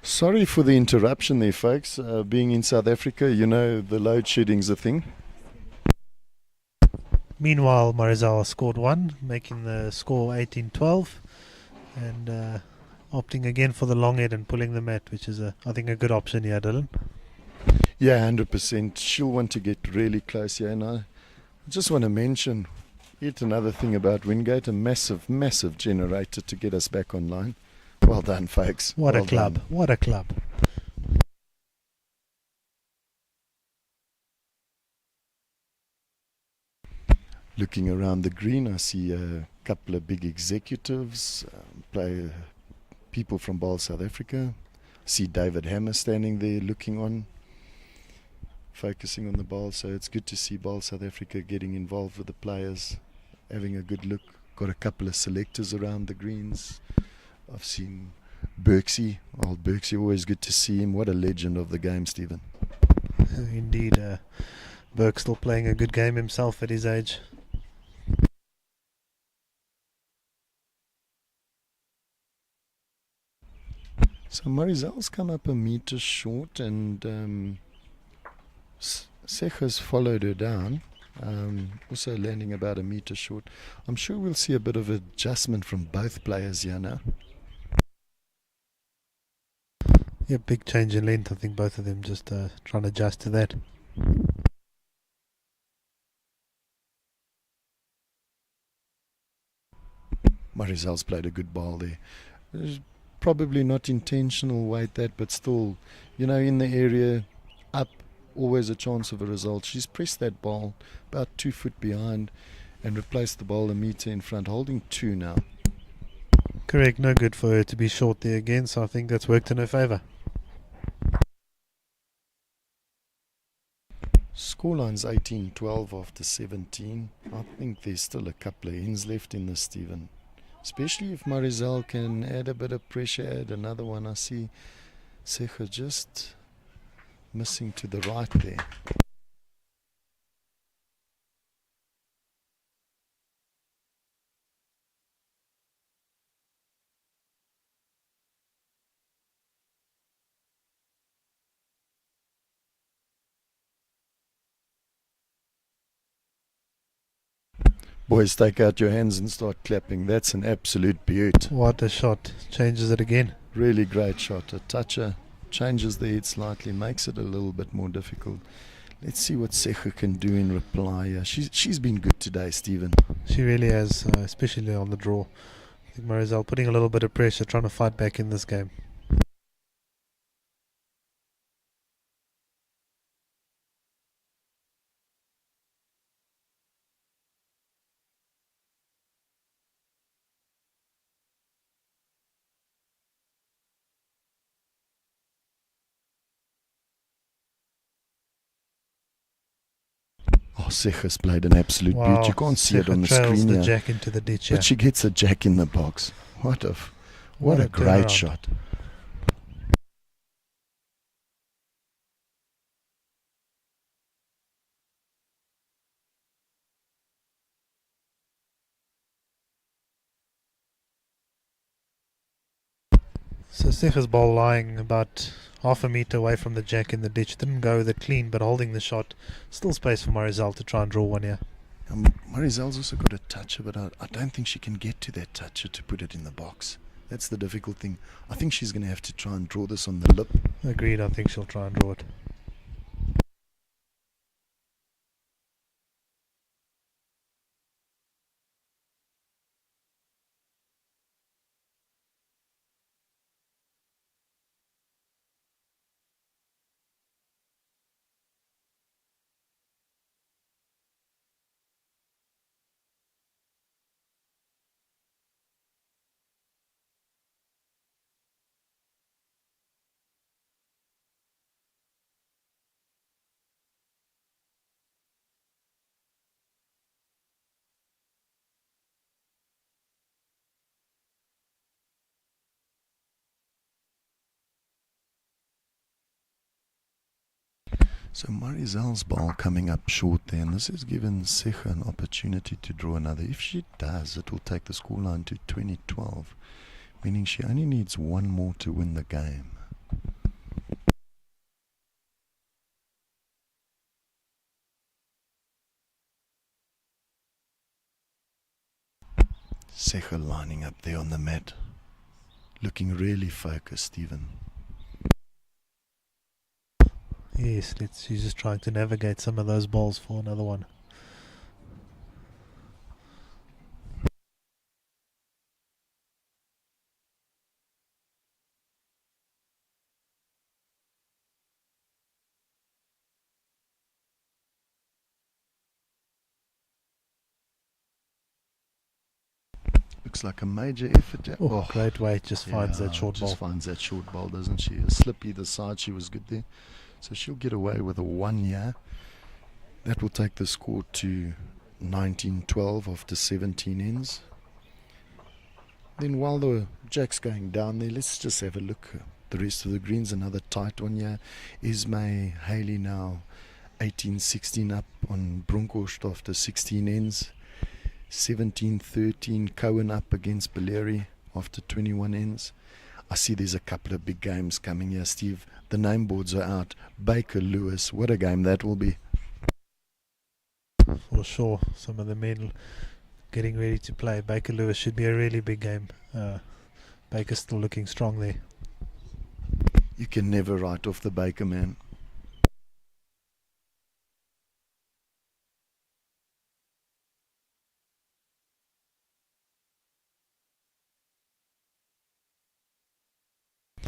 Sorry for the interruption there, folks. Being in South Africa, you know, the load shedding's a thing. Meanwhile, Marizal scored one, making the score 18-12, and opting again for the long head and pulling the mat, which is, I think, a good option here, Dylan. Yeah, 100%. She'll want to get really close here. And I just want to mention yet another thing about Wingate, a massive, massive generator to get us back online. Well done, folks. What well a club. done. What a club. Looking around the green, I see a couple of big executives, people from Bowl South Africa. I see David Hammer standing there looking on, focusing on the bowl. So it's good to see Bowl South Africa getting involved with the players, having a good look. Got a couple of selectors around the greens. I've seen Berksy, old Berksy, always good to see him. What a legend of the game, Stephen. Indeed, Burke still playing a good game himself at his age. So Marizal's come up a metre short, and Secha's followed her down, also landing about a metre short. I'm sure we'll see a bit of adjustment from both players here now. Yeah, big change in length. I think both of them just trying to adjust to that. Marizal's played a good ball there. Probably not intentional weight that, but still, you know, in the area, up, always a chance of a result. She's pressed that ball about 2 foot behind and replaced the ball a metre in front, holding 2 now. Correct, no good for her to be short there again, so I think that's worked in her favour. Scoreline's 18-12 after 17. I think there's still a couple of ends left in this, Stephen. Especially if Marizal can add a bit of pressure, add another one. I see Secha just missing to the right there. Boys, take out your hands and start clapping. That's an absolute beaut. What a shot. Changes it again. Really great shot. A toucher, changes the head slightly, makes it a little bit more difficult. Let's see what Secha can do in reply. She's been good today, Stephen. She really has, especially on the draw. I think Marizal putting a little bit of pressure, trying to fight back in this game. Oh, Secha's played an absolute beaut. You can't see it on the screen the here. jack into the ditch, But she gets a jack in the box. What a great turnaround. shot. So Secha's ball lying about half a metre away from the jack in the ditch. Didn't go with it clean, but holding the shot. Still space for Marizal to try and draw one here. Marizal's also got a toucher, but I don't think she can get to that toucher to put it in the box. That's the difficult thing. I think she's going to have to try and draw this on the lip. Agreed, I think she'll try and draw it. So Marizal's ball coming up short there, and this has given Secha an opportunity to draw another. If she does, it will take the scoreline to 20-12, meaning she only needs one more to win the game. Secha lining up there on the mat, looking really focused, Stephen. Yes, she's just trying to navigate some of those balls for another one. Looks like a major effort. Oh, great weight, just finds that short ball. Just finds that short ball, doesn't she? A slip either side, she was good there. So she'll get away with a 1 year. That will take the score to 19-12 after 17 ends. Then while the jack's going down there, let's just have a look. The rest of the greens, another tight one here. Ismay Haley now 18-16 up on Bronkhorst after 16 ends. 17-13 Cohen up against Baleri after 21 ends. I see there's a couple of big games coming here, Steve. The name boards are out. Baker Lewis, what a game that will be. For sure, some of the men getting ready to play. Baker Lewis should be a really big game. Baker's still looking strong there. You can never write off the Baker man.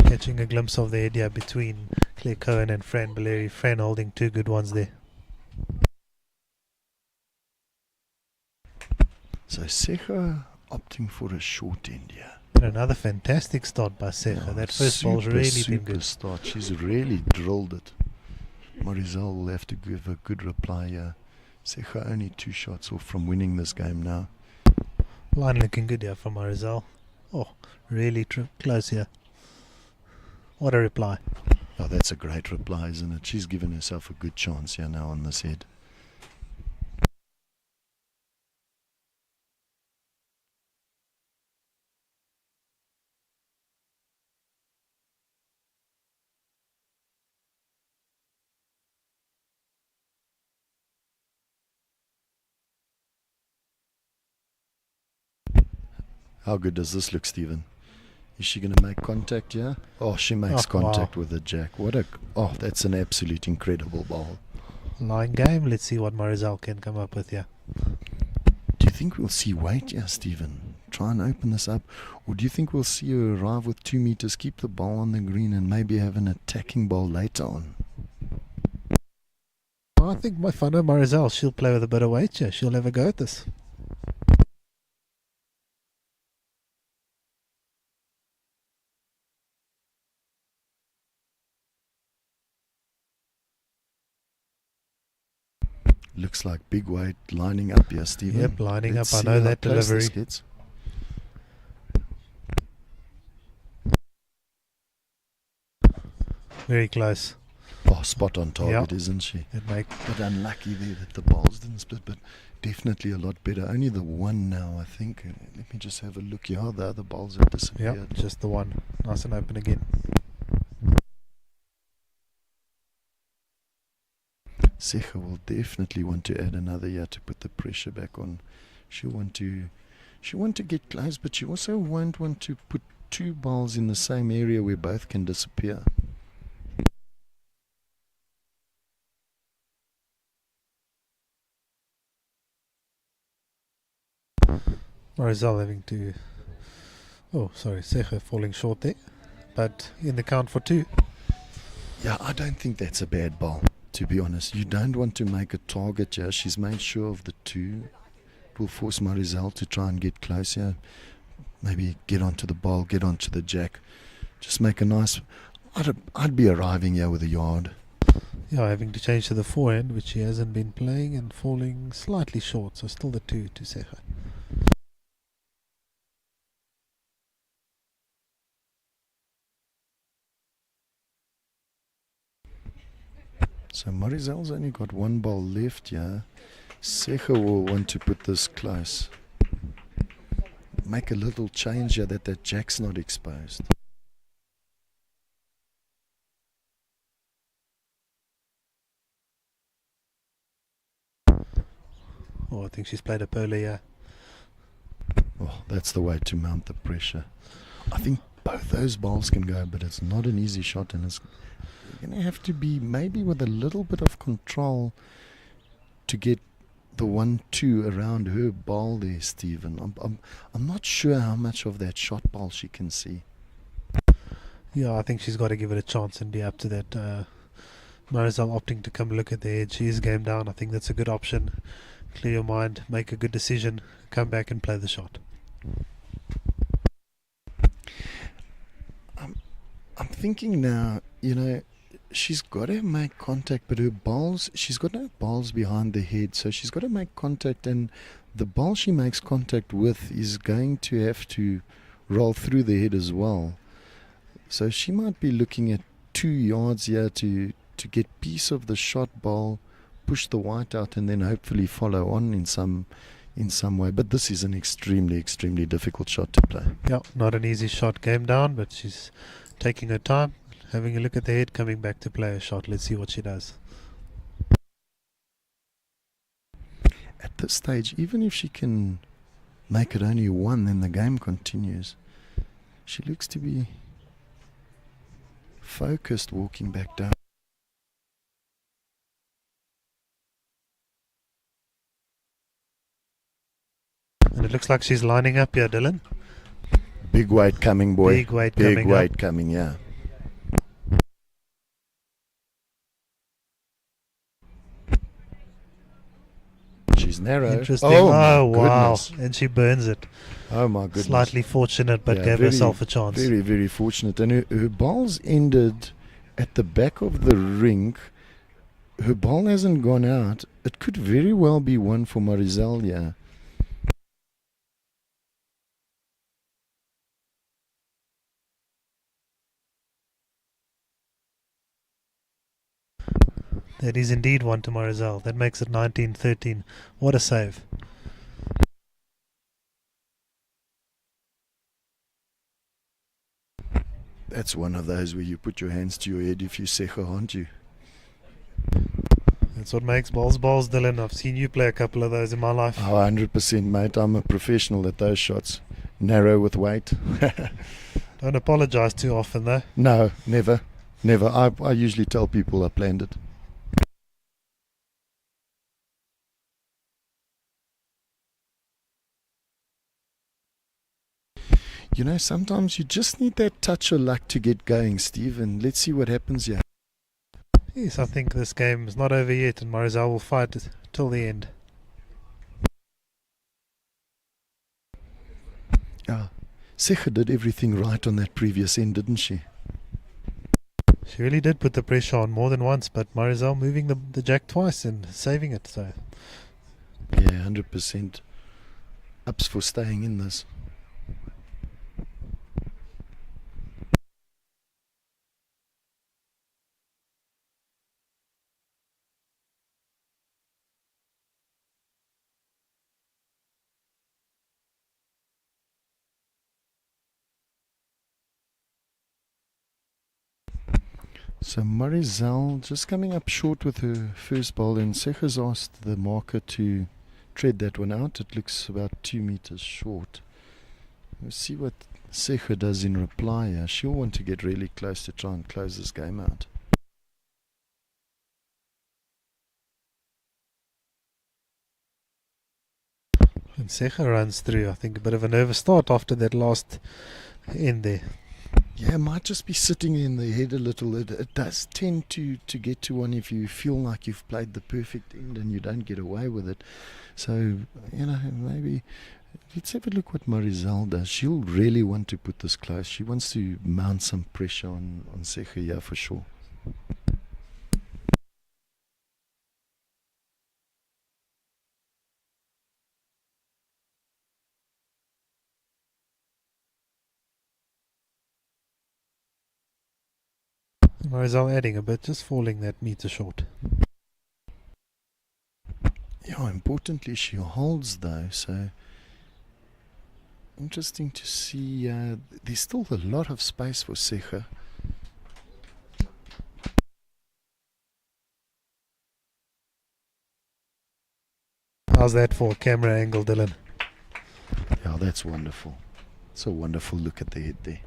Catching a glimpse of the area between Claire Cohen and Fran Baleri. Fran holding two good ones there. So Secha opting for a short end here. And another fantastic start by Secha. That first ball's really been good. Start. She's really drilled it. Marizal will have to give a good reply here. Secha only 2 shots off from winning this game now. Line looking good here from Marizal. Oh, really close here. What a reply. Oh, that's a great reply, isn't it? She's given herself a good chance here now on this head. How good does this look, Stephen? Is she going to make contact here? Oh, she makes contact with the jack. That's an absolute incredible ball. Line game. Let's see what Marizal can come up with here. Do you think we'll see weight here, Stephen? Try and open this up. Or do you think we'll see her arrive with 2 meters, keep the ball on the green, and maybe have an attacking ball later on? I think my I know Marizal, she'll play with a bit of weight here. She'll have a go at this. Looks like big weight lining up here, Stephen. Yep, lining Let's up. I know that delivery. Very close. Oh, spot on target, isn't she? But unlucky there that the balls didn't split, but definitely a lot better. Only the one now, I think. Let me just have a look here. The other balls have disappeared. Yep, just the one. Nice and open again. Secha will definitely want to add another year to put the pressure back on. She'll want to get close, but she also won't want to put 2 balls in the same area where both can disappear. Marizal having to... Oh, sorry, Secha falling short there. But in the count for 2. Yeah, I don't think that's a bad ball, to be honest. You don't want to make a target here. She's made sure of the 2. It will force Marizal to try and get close here. Maybe get onto the ball, get onto the jack. Just make a nice... I'd be arriving here with a yard. Yeah, having to change to the forehand, which he hasn't been playing, and falling slightly short. So still the 2 to Secha. So Marizal's only got 1 ball left here. Secha will want to put this close. Make a little change here that jack's not exposed. Oh, I think she's played a polar here. Oh, that's the way to mount the pressure. I think both those balls can go, but it's not an easy shot, and it's going to have to be maybe with a little bit of control to get the 1-2 around her ball there, Stephen. I'm not sure how much of that shot ball she can see. Yeah, I think she's got to give it a chance and be up to that. Marisol opting to come look at the edge. She is game down. I think that's a good option. Clear your mind, make a good decision, come back and play the shot. I'm thinking now, she's got to make contact, but she's got no balls behind the head, so she's got to make contact, and the ball she makes contact with is going to have to roll through the head as well. So she might be looking at 2 yards here to get piece of the shot ball, push the white out, and then hopefully follow on in some way. But this is an extremely, extremely difficult shot to play. Yeah, not an easy shot, game down, but she's taking her time, having a look at the head, coming back to play a shot. Let's see what she does. At this stage, even if she can make it only 1, then the game continues. She looks to be focused walking back down. And it looks like she's lining up here, Dylan. Big weight coming, boy. Big weight Big coming weight up. coming, yeah. She's narrow. Interesting. Oh, Oh, my wow. goodness. And she burns it. Oh, my goodness. Slightly fortunate, but Yeah, gave very, herself a chance. Very, very fortunate. And her ball's ended at the back of the rink. Her ball hasn't gone out. It could very well be one for Marisol, yeah. That is indeed one to Marisol. That makes it 19-13. What a save. That's one of those where you put your hands to your head if you Secha, aren't you? That's what makes balls, Dylan. I've seen you play a couple of those in my life. Oh, 100%, mate. I'm a professional at those shots. Narrow with weight. Don't apologise too often, though. No, never. Never. I usually tell people I planned it. Sometimes you just need that touch of luck to get going, Steve, and let's see what happens here. Yes, I think this game is not over yet, and Marisol will fight it till the end. Secha did everything right on that previous end, didn't she? She really did put the pressure on more than once, but Marisol moving the jack twice and saving it. So Yeah, 100%. Ups for staying in this. So Marisol just coming up short with her first ball, and Secha's asked the marker to tread that one out. It looks about 2 meters short. We'll see what Secha does in reply here. She'll want to get really close to try and close this game out. and Secha runs through. I think a bit of a nervous start after that last end there. Yeah, it might just be sitting in the head a little. It does tend to get to one if you feel like you've played the perfect end and you don't get away with it. So, maybe let's have a look what Marisol does. She'll really want to put this close. She wants to mount some pressure on Secha, yeah, for sure. Marisol adding a bit, just falling that meter short. Yeah, importantly she holds though, so interesting to see. There's still a lot of space for Secha. How's that for a camera angle, Dylan? Yeah, Yeah, that's wonderful. It's a wonderful look at the head there.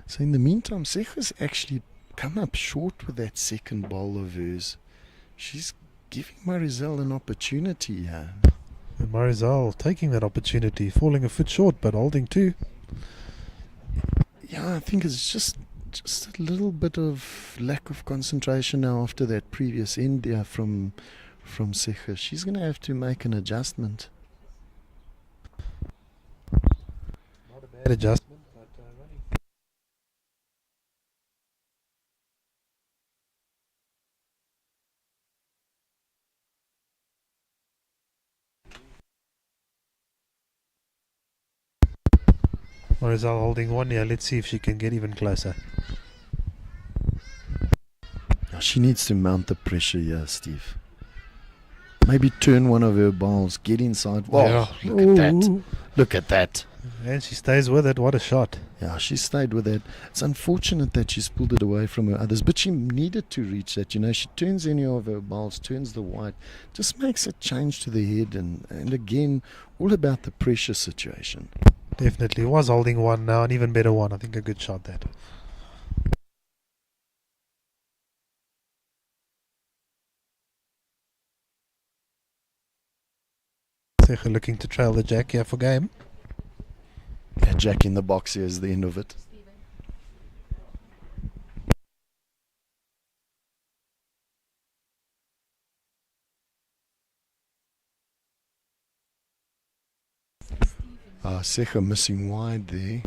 So in the meantime, Secha's actually come up short with that second bowl of hers. She's giving Marizelle an opportunity here. And Marizal taking that opportunity, falling a foot short but holding two. Yeah, I think it's just a little bit of lack of concentration now after that previous end there from Secha. She's going to have to make an adjustment. Not a bad adjustment, but running. Marizal holding one here. Let's see if she can get even closer. Now she needs to mount the pressure here, Steve. Maybe turn one of her bowls, get inside. Whoa, Yeah. look at that. Ooh. Look at that. And she stays with it. What a shot. Yeah, she stayed with that. It's unfortunate that she's pulled it away from her others, but she needed to reach that. You know, she turns any of her bowls, turns the white, just makes a change to the head, and again, all about the pressure situation. Definitely was holding one now, an even better one. I think a good shot that. Secha looking to trail the jack here for game. Yeah, Jack in the box here is the end of it. Secha missing wide there.